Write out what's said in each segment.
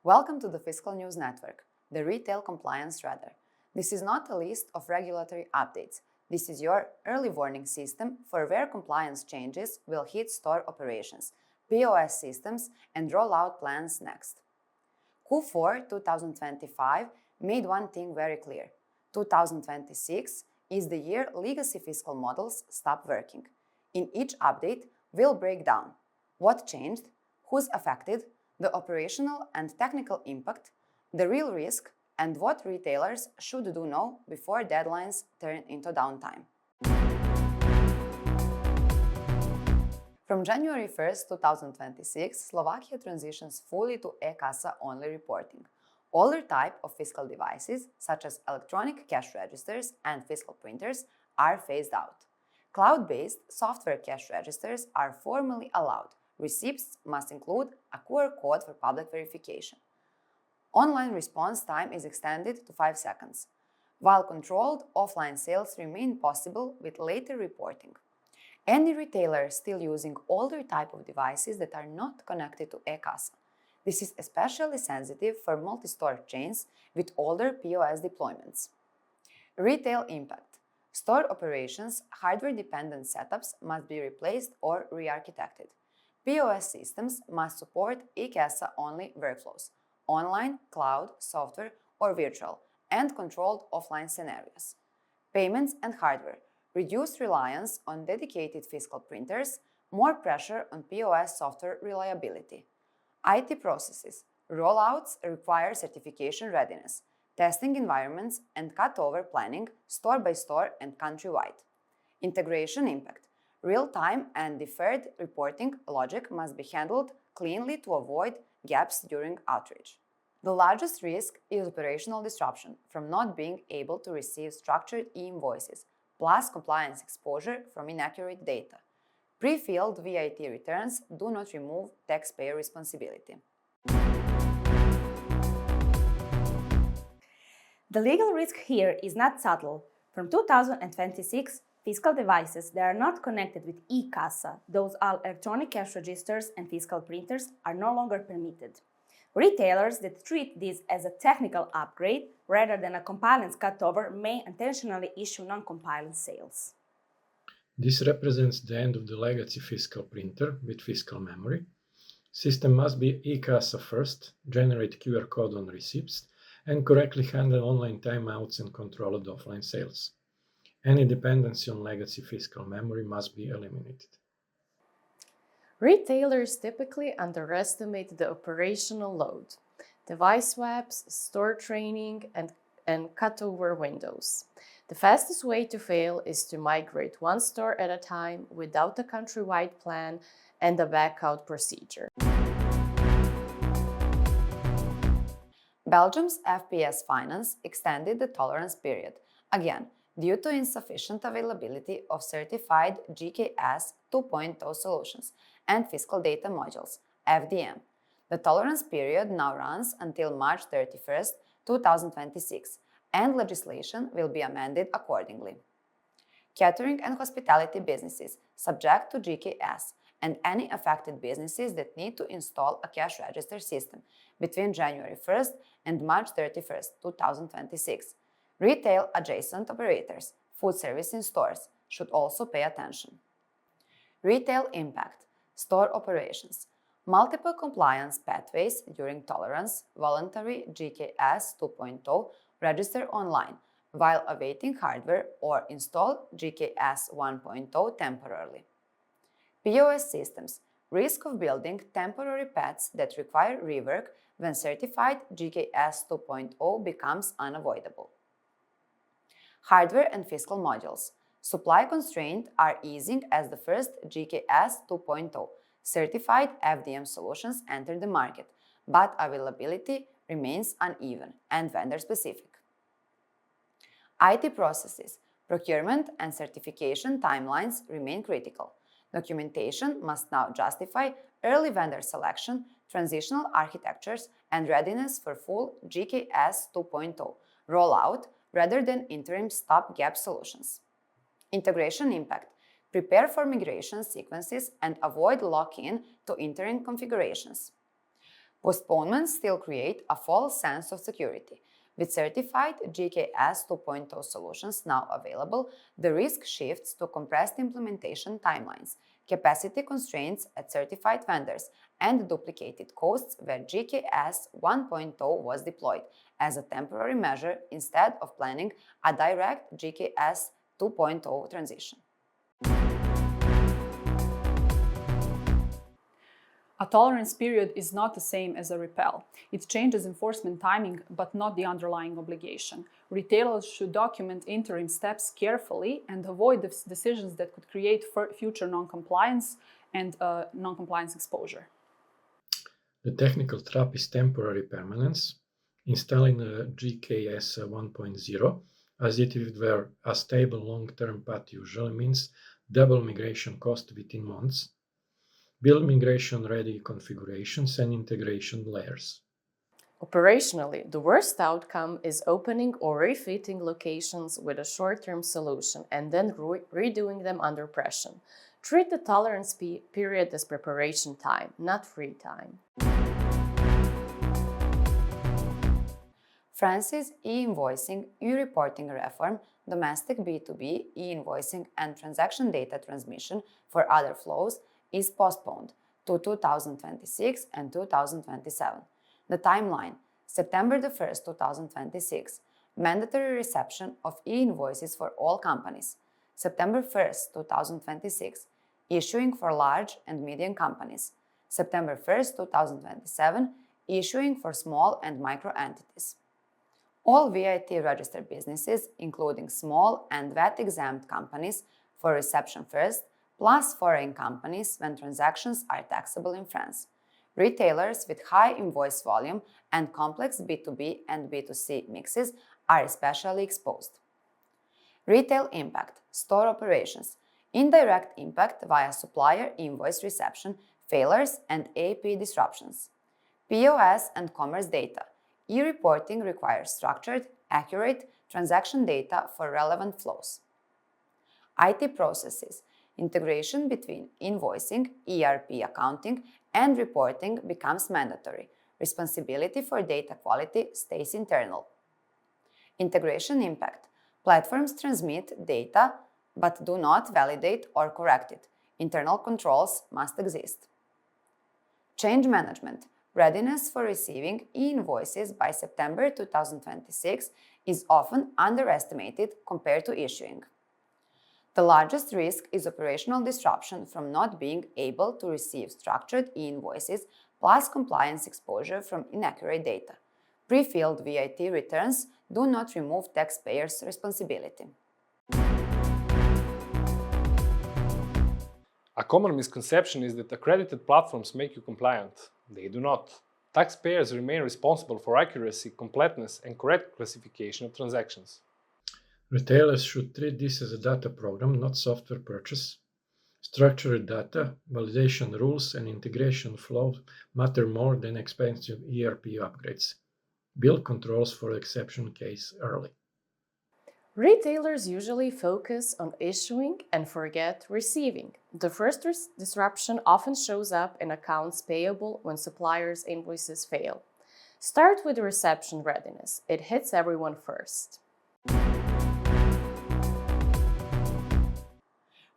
Welcome to the Fiscal News Network, the retail compliance radar. This is not a list of regulatory updates. This is your early warning system for where compliance changes will hit store operations, POS systems, and rollout plans next. Q4 2025 made one thing very clear. 2026 is the year legacy fiscal models stop working. In each update, we'll break down what changed, who's affected, the operational and technical impact, the real risk, and what retailers should do now before deadlines turn into downtime. From January 1st, 2026, Slovakia transitions fully to eKasa-Only reporting. Older type of fiscal devices, such as electronic cash registers and fiscal printers, are phased out. Cloud-based software cash registers are formally allowed. Receipts must include a QR code for public verification. Online response time is extended to 5 seconds, while controlled offline sales remain possible with later reporting. Any retailer still using older type of devices that are not connected to eKasa. This is especially sensitive for multi-store chains with older POS deployments. Retail impact. Store operations, hardware-dependent setups must be replaced or re-architected. POS systems must support eKasa-Only workflows, online, cloud, software, or virtual, and controlled offline scenarios. Payments and hardware. Reduced reliance on dedicated fiscal printers, more pressure on POS software reliability. IT processes. Rollouts require certification readiness, testing environments, and cutover planning store by store and countrywide. Integration impact. Real-time and deferred reporting logic must be handled cleanly to avoid gaps during outreach. The largest risk is operational disruption from not being able to receive structured e-invoices, plus compliance exposure from inaccurate data. Pre-filled VAT returns do not remove taxpayer responsibility. The legal risk here is not subtle. From 2026, fiscal devices that are not connected with eKasa, those are electronic cash registers and fiscal printers, are no longer permitted. Retailers that treat this as a technical upgrade rather than a compliance cutover may intentionally issue non-compliant sales. This represents the end of the legacy fiscal printer with fiscal memory. System must be eKasa first, generate QR code on receipts, and correctly handle online timeouts and controlled offline sales. Any dependency on legacy fiscal memory must be eliminated. Retailers typically underestimate the operational load, device swaps, store training, and cutover windows. The fastest way to fail is to migrate one store at a time without a countrywide plan and a backout procedure. Belgium's FPS Finance extended the tolerance period, again, due to insufficient availability of certified GKS 2.0 solutions and fiscal data modules, FDM. The tolerance period now runs until March 31st, 2026, and legislation will be amended accordingly. Catering and hospitality businesses subject to GKS and any affected businesses that need to install a cash register system between January 1st and March 31st, 2026. Retail adjacent operators, food service in stores, should also pay attention. Retail impact, store operations, multiple compliance pathways during tolerance, voluntary GKS 2.0, register online, while awaiting hardware or install GKS 1.0 temporarily. POS systems, risk of building temporary paths that require rework when certified GKS 2.0 becomes unavoidable. Hardware and fiscal modules. Supply constraints are easing as the first GKS 2.0 certified FDM solutions enter the market, but availability remains uneven and vendor-specific. IT processes, procurement and certification timelines remain critical. Documentation must now justify early vendor selection, transitional architectures, and readiness for full GKS 2.0 rollout rather than interim stopgap solutions. Integration impact. Prepare for migration sequences and avoid lock-in to interim configurations. Postponements still create a false sense of security. With certified GKS 2.0 solutions now available, the risk shifts to compressed implementation timelines, capacity constraints at certified vendors, and duplicated costs where GKS 1.0 was deployed as a temporary measure instead of planning a direct GKS 2.0 transition. A tolerance period is not the same as a repel. It changes enforcement timing, but not the underlying obligation. Retailers should document interim steps carefully and avoid decisions that could create future non-compliance and non-compliance exposure. The technical trap is temporary permanence. Installing a GKS 1.0, as if it were a stable long-term path, usually means double migration cost within months, build migration-ready configurations and integration layers. Operationally, the worst outcome is opening or refitting locations with a short-term solution and then redoing them under pressure. Treat the tolerance period as preparation time, not free time. France's e-invoicing, e-reporting reform, domestic B2B, e-invoicing and transaction data transmission for other flows is postponed to 2026 and 2027. The timeline: September 1st, 2026, mandatory reception of e-invoices for all companies. September 1st, 2026, issuing for large and medium companies. September 1st, 2027, issuing for small and micro entities. All VAT registered businesses, including small and VAT-exempt companies, for reception first, plus foreign companies when transactions are taxable in France. Retailers with high invoice volume and complex B2B and B2C mixes are especially exposed. Retail impact, store operations, indirect impact via supplier invoice reception, failures and AP disruptions. POS and commerce data. E-reporting requires structured, accurate transaction data for relevant flows. IT processes. Integration between invoicing, ERP accounting, and reporting becomes mandatory. Responsibility for data quality stays internal. Integration impact. Platforms transmit data but do not validate or correct it. Internal controls must exist. Change management. Readiness for receiving e-invoices by September 2026 is often underestimated compared to issuing. The largest risk is operational disruption from not being able to receive structured e-invoices plus compliance exposure from inaccurate data. Pre-filled VAT returns do not remove taxpayers' responsibility. A common misconception is that accredited platforms make you compliant. They do not. Taxpayers remain responsible for accuracy, completeness, and correct classification of transactions. Retailers should treat this as a data program, not software purchase. Structured data, validation rules, and integration flow matter more than expensive ERP upgrades. Build controls for exception case early. Retailers usually focus on issuing and forget receiving. The first disruption often shows up in accounts payable when suppliers' invoices fail. Start with reception readiness. It hits everyone first.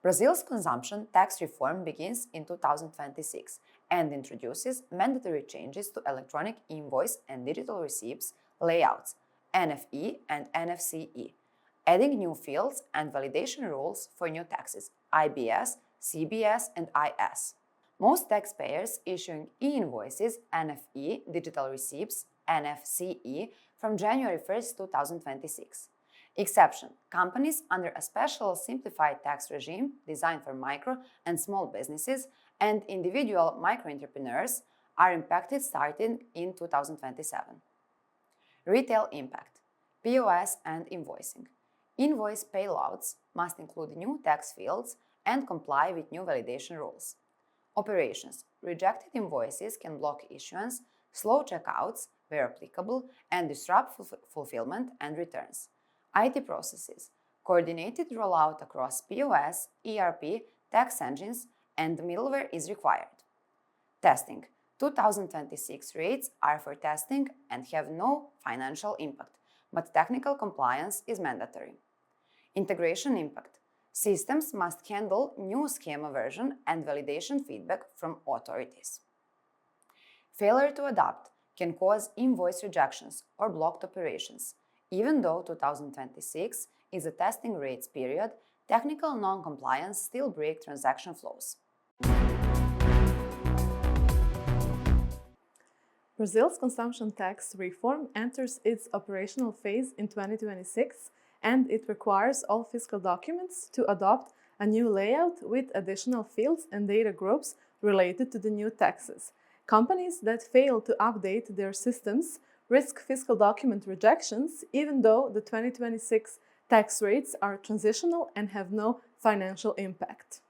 Brazil's consumption tax reform begins in 2026 and introduces mandatory changes to electronic invoice and digital receipts layouts, NFE and NFC-e, adding new fields and validation rules for new taxes, IBS, CBS, and IS. Most taxpayers issuing e-invoices, NFE, digital receipts, NFC-e, from January 1st, 2026. Exception: companies under a special simplified tax regime designed for micro and small businesses and individual micro-entrepreneurs are impacted starting in 2027. Retail impact, POS and invoicing. Invoice paylouts must include new tax fields and comply with new validation rules. Operations: rejected invoices can block issuance, slow checkouts where applicable, and disrupt fulfillment and returns. IT processes: coordinated rollout across POS, ERP, tax engines, and middleware is required. Testing: 2026 rates are for testing and have no financial impact, but technical compliance is mandatory. Integration impact. Systems must handle new schema version and validation feedback from authorities. Failure to adapt can cause invoice rejections or blocked operations. Even though 2026 is a testing rates period, technical non-compliance still break transaction flows. Brazil's consumption tax reform enters its operational phase in 2026, and it requires all fiscal documents to adopt a new layout with additional fields and data groups related to the new taxes. Companies that fail to update their systems risk fiscal document rejections, even though the 2026 tax rates are transitional and have no financial impact.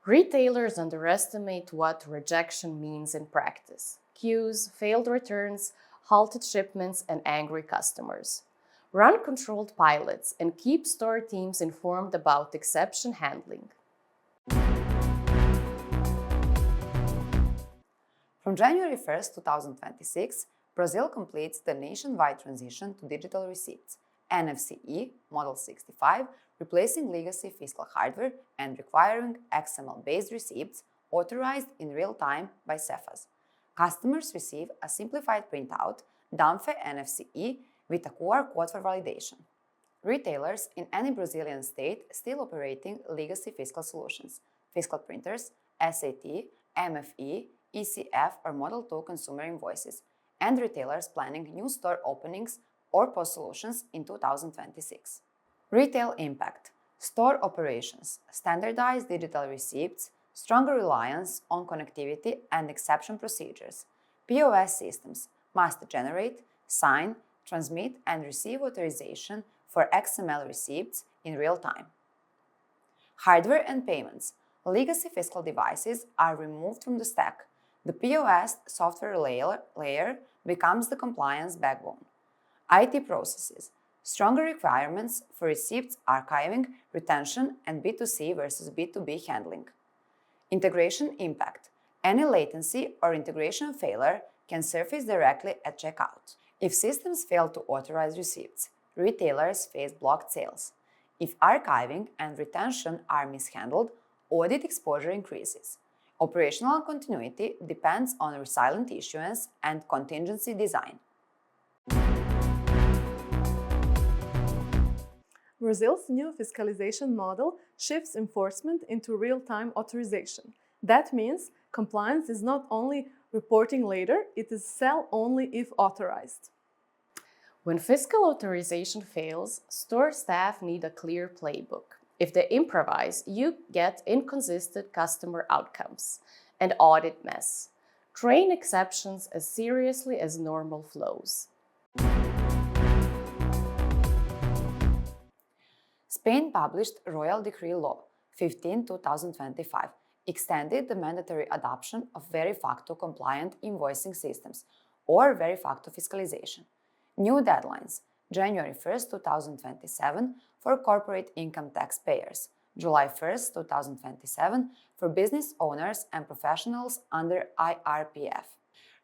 Retailers underestimate what rejection means in practice. Queues, failed returns, halted shipments, and angry customers. Run controlled pilots and keep store teams informed about exception handling. From January 1st, 2026, Brazil completes the nationwide transition to digital receipts, NFC-e Model 65, replacing legacy fiscal hardware and requiring XML-based receipts authorized in real time by CEFAs. Customers receive a simplified printout, DAMFE NFC-e, with a QR code for validation. Retailers in any Brazilian state still operating legacy fiscal solutions, fiscal printers, SAT, MFE, KSeF or Model 2 consumer invoices, and retailers planning new store openings or POS solutions in 2026. Retail impact, store operations, standardized digital receipts, stronger reliance on connectivity and exception procedures. POS systems must generate, sign, transmit, and receive authorization for XML receipts in real time. Hardware and payments. Legacy fiscal devices are removed from the stack. The POS software layer becomes the compliance backbone. IT processes. Stronger requirements for receipts archiving, retention, and B2C versus B2B handling. Integration impact. Any latency or integration failure can surface directly at checkout. If systems fail to authorize receipts, retailers face blocked sales. If archiving and retention are mishandled, audit exposure increases. Operational continuity depends on resilient issuance and contingency design. Brazil's new fiscalization model shifts enforcement into real-time authorization. That means compliance is not only reporting later, it is sell only if authorized. When fiscal authorization fails, store staff need a clear playbook. If they improvise, you get inconsistent customer outcomes and audit mess. Train exceptions as seriously as normal flows. Spain published Royal Decree Law 15/2025, extended the mandatory adoption of VERI FACTU compliant invoicing systems or VERI FACTU fiscalization. New deadlines: January 1st, 2027 for corporate income tax payers, July 1st, 2027 for business owners and professionals under IRPF.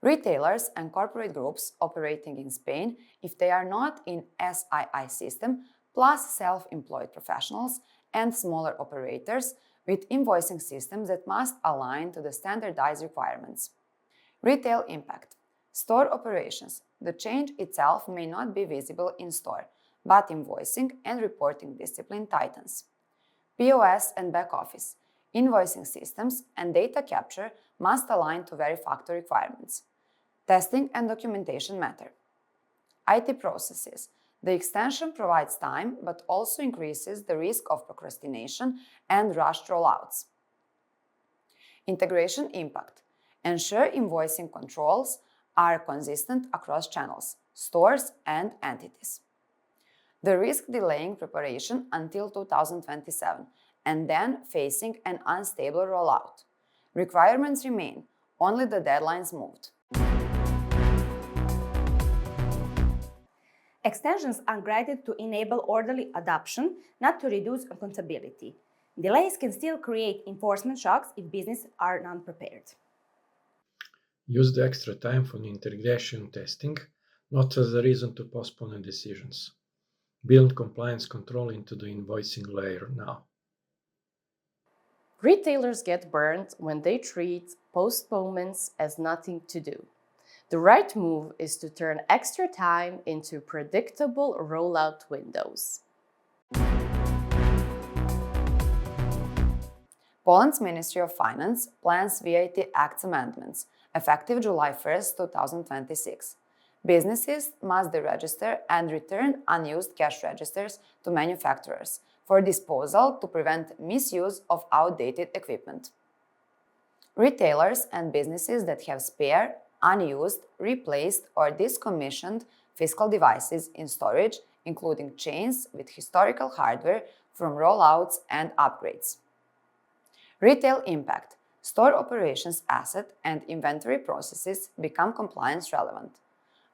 Retailers and corporate groups operating in Spain, if they are not in SII system, plus self-employed professionals and smaller operators with invoicing systems that must align to the standardized requirements. Retail impact. Store operations. The change itself may not be visible in store, but invoicing and reporting discipline tightens. POS and back office. Invoicing systems and data capture must align to VERI FACTU requirements. Testing and documentation matter. IT processes. The extension provides time, but also increases the risk of procrastination and rushed rollouts. Integration impact. Ensure invoicing controls are consistent across channels, stores, and entities. The risk delaying preparation until 2027 and then facing an unstable rollout. Requirements remain, only the deadlines moved. Extensions are granted to enable orderly adoption, not to reduce accountability. Delays can still create enforcement shocks if businesses are not prepared. Use the extra time for the integration testing, not as a reason to postpone the decisions. Build compliance control into the invoicing layer now. Retailers get burned when they treat postponements as nothing to do. The right move is to turn extra time into predictable rollout windows. Poland's Ministry of Finance plans VAT Act's amendments, effective July 1, 2026. Businesses must deregister and return unused cash registers to manufacturers for disposal to prevent misuse of outdated equipment. Retailers and businesses that have spare, unused, replaced, or decommissioned fiscal devices in storage, including chains with historical hardware from rollouts and upgrades. Retail impact. Store operations asset and inventory processes become compliance relevant.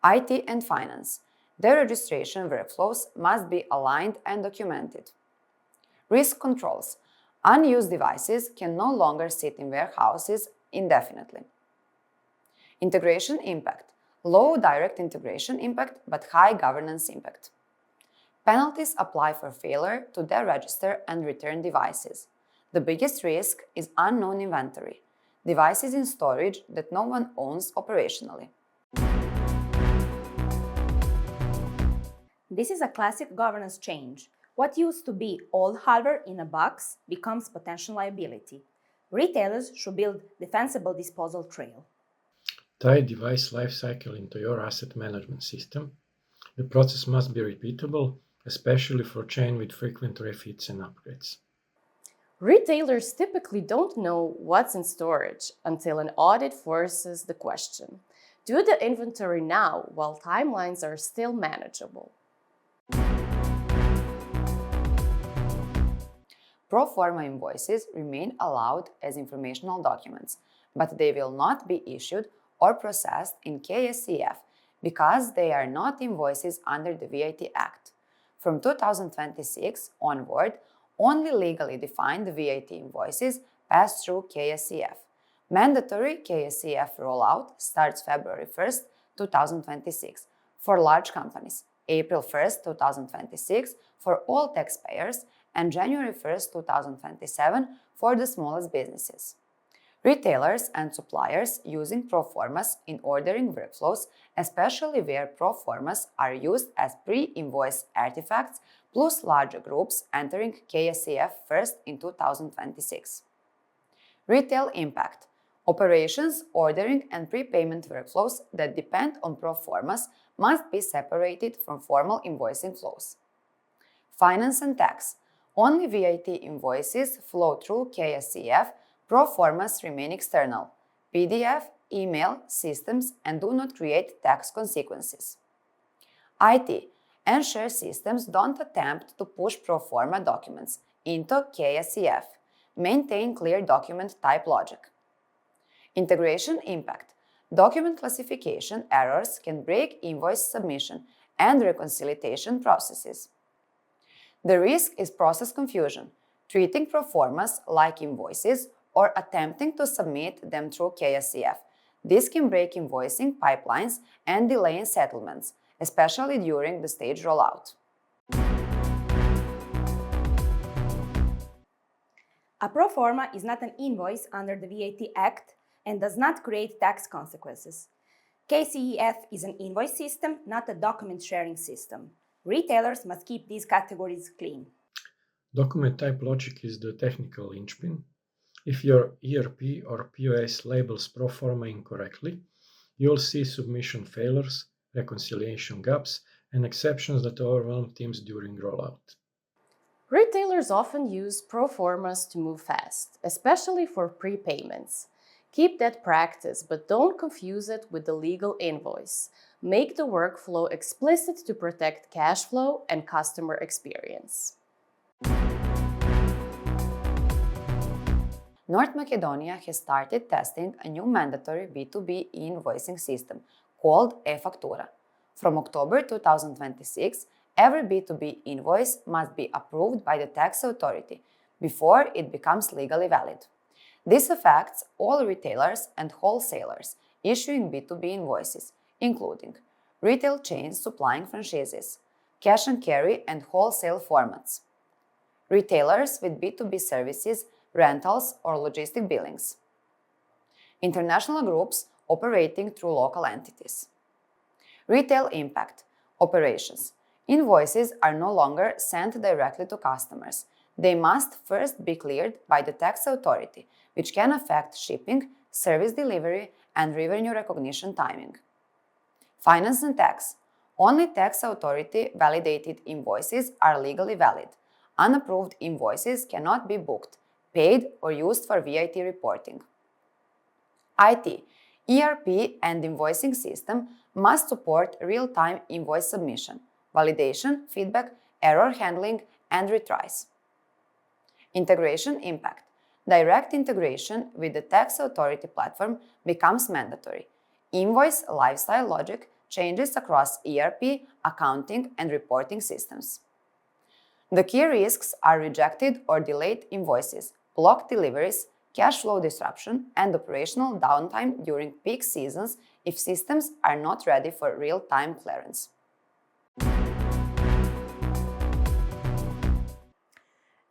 IT and finance. Their registration workflows must be aligned and documented. Risk controls. Unused devices can no longer sit in warehouses indefinitely. Integration impact. Low direct integration impact but high governance impact. Penalties apply for failure to deregister and return devices. The biggest risk is unknown inventory, devices in storage that no one owns operationally. This is a classic governance change. What used to be old hardware in a box becomes potential liability. Retailers should build defensible disposal trail. Tie device lifecycle into your asset management system. The process must be repeatable, especially for chain with frequent refits and upgrades. Retailers typically don't know what's in storage until an audit forces the question. Do the inventory now while timelines are still manageable. Pro forma invoices remain allowed as informational documents, but they will not be issued or processed in KSeF because they are not invoices under the VAT Act. From 2026 onward, only legally defined VAT invoices pass through KSeF. Mandatory KSeF rollout starts February 1, 2026 for large companies, April 1, 2026 for all taxpayers, and January 1, 2027 for the smallest businesses. Retailers and suppliers using pro formas in ordering workflows, especially where pro formas are used as pre-invoice artifacts, plus larger groups entering KSeF first in 2026. Retail impact. Operations, ordering, and prepayment workflows that depend on pro formas must be separated from formal invoicing flows. Finance and tax. Only VAT invoices flow through KSeF. Pro formas remain external, PDF, email, systems, and do not create tax consequences. IT. Ensure systems don't attempt to push pro forma documents into KSeF. Maintain clear document type logic. Integration impact. Document classification errors can break invoice submission and reconciliation processes. The risk is process confusion, treating pro formas like invoices or attempting to submit them through KSeF. This can break invoicing pipelines and delay in settlements, especially during the stage rollout. A pro forma is not an invoice under the VAT Act and does not create tax consequences. KSeF is an invoice system, not a document sharing system. Retailers must keep these categories clean. Document type logic is the technical linchpin. If your ERP or POS labels pro forma incorrectly, you'll see submission failures, reconciliation gaps, and exceptions that overwhelm teams during rollout. Retailers often use pro formas to move fast, especially for prepayments. Keep that practice, but don't confuse it with the legal invoice. Make the workflow explicit to protect cash flow and customer experience. North Macedonia has started testing a new mandatory B2B e-invoicing system called e-Faktura. From October 2026, every B2B invoice must be approved by the tax authority before it becomes legally valid. This affects all retailers and wholesalers, issuing B2B invoices, including retail chains supplying franchises, cash and carry and wholesale formats, retailers with B2B services, rentals or logistic billings, international groups operating through local entities. Retail impact operations. Invoices are no longer sent directly to customers. They must first be cleared by the tax authority, which can affect shipping, service delivery, and revenue recognition timing. Finance and tax. Only tax authority validated invoices are legally valid. Unapproved invoices cannot be booked, paid, or used for VAT reporting. IT. ERP and invoicing system must support real-time invoice submission, validation, feedback, error handling, and retries. Integration impact. Direct integration with the tax authority platform becomes mandatory. Invoice lifestyle logic changes across ERP, accounting, and reporting systems. The key risks are rejected or delayed invoices, blocked deliveries, cash flow disruption, and operational downtime during peak seasons if systems are not ready for real-time clearance.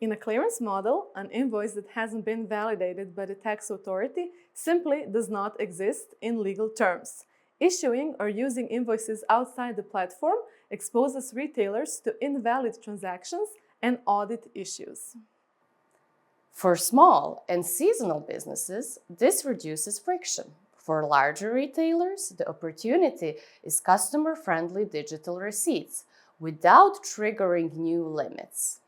In a clearance model, an invoice that hasn't been validated by the tax authority simply does not exist in legal terms. Issuing or using invoices outside the platform exposes retailers to invalid transactions and audit issues. For small and seasonal businesses, this reduces friction. For larger retailers, the opportunity is customer-friendly digital receipts without triggering new limits.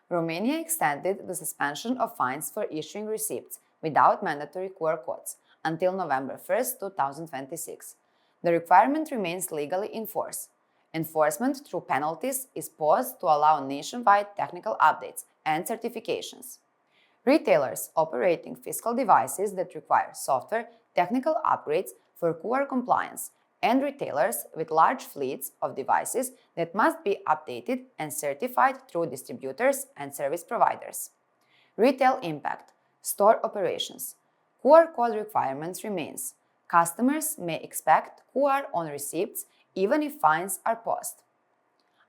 Romania extended the suspension of fines for issuing receipts without mandatory QR codes until November 1, 2026. The requirement remains legally in force. Enforcement through penalties is paused to allow nationwide technical updates and certifications. Retailers operating fiscal devices that require software technical upgrades for QR compliance and retailers with large fleets of devices that must be updated and certified through distributors and service providers. Retail impact. Store operations. QR code requirements remains. Customers may expect QR on receipts even if fines are paused.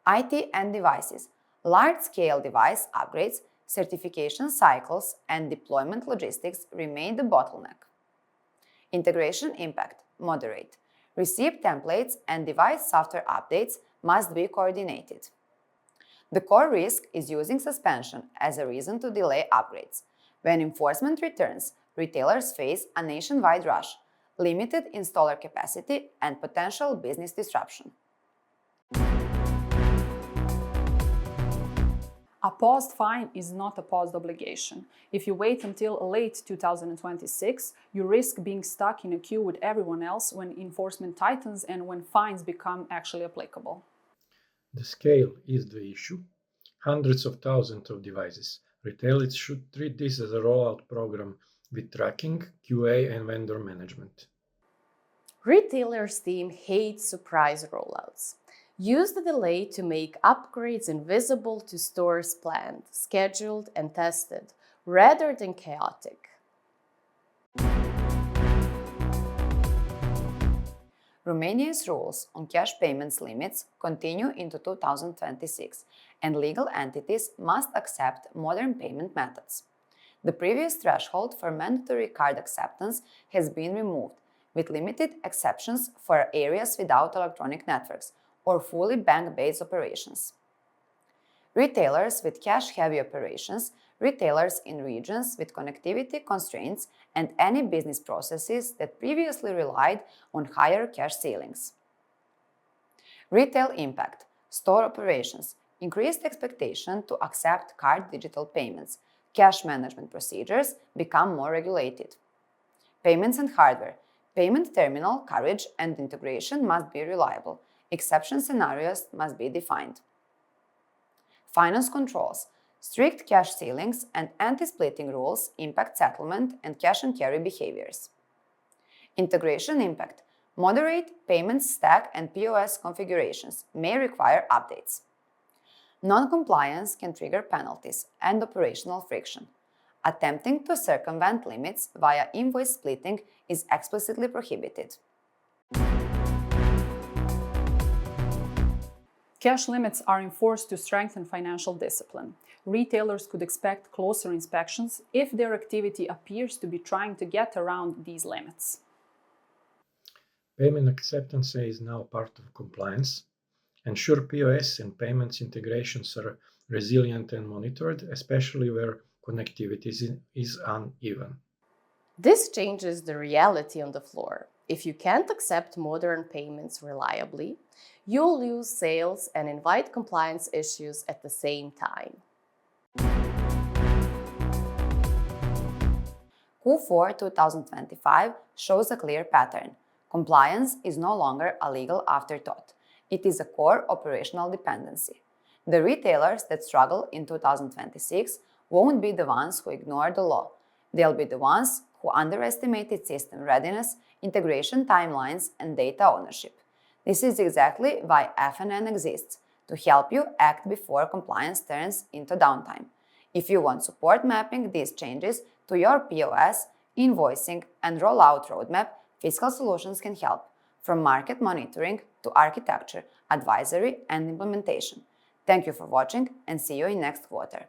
IT and devices. Large-scale device upgrades, certification cycles, and deployment logistics remain the bottleneck. Integration impact. Moderate. Receipt templates and device software updates must be coordinated. The core risk is using suspension as a reason to delay upgrades. When enforcement returns, retailers face a nationwide rush, limited installer capacity, and potential business disruption. A paused fine is not a paused obligation. If you wait until late 2026, you risk being stuck in a queue with everyone else when enforcement tightens and when fines become actually applicable. The scale is the issue. Hundreds of thousands of devices. Retailers should treat this as a rollout program with tracking, QA, and vendor management. Retailers' team hates surprise rollouts. Use the delay to make upgrades invisible to stores planned, scheduled, and tested, rather than chaotic. Romania's rules on cash payments limits continue into 2026, and legal entities must accept modern payment methods. The previous threshold for mandatory card acceptance has been removed, with limited exceptions for areas without electronic networks or fully bank-based operations. Retailers with cash-heavy operations, retailers in regions with connectivity constraints, and any business processes that previously relied on higher cash ceilings. Retail impact, store operations, increased expectation to accept card digital payments, cash management procedures become more regulated. Payments and hardware, payment terminal coverage and integration must be reliable. Exception scenarios must be defined. Finance controls. Strict cash ceilings and anti-splitting rules impact settlement and cash and carry behaviors. Integration impact. Moderate payment stack and POS configurations may require updates. Non-compliance can trigger penalties and operational friction. Attempting to circumvent limits via invoice splitting is explicitly prohibited. Cash limits are enforced to strengthen financial discipline. Retailers could expect closer inspections if their activity appears to be trying to get around these limits. Payment acceptance is now part of compliance. Ensure POS and payments integrations are resilient and monitored, especially where connectivity is uneven. This changes the reality on the floor. If you can't accept modern payments reliably, you'll lose sales and invite compliance issues at the same time. Q4 2025 shows a clear pattern. Compliance is no longer a legal afterthought. It is a core operational dependency. The retailers that struggle in 2026 won't be the ones who ignore the law. They'll be the ones who underestimated system readiness, integration timelines, and data ownership. This is exactly why FNN exists, to help you act before compliance turns into downtime. If you want support mapping these changes to your POS, invoicing, and rollout roadmap, Fiscal Solutions can help, from market monitoring to architecture, advisory, and implementation. Thank you for watching and see you in next quarter.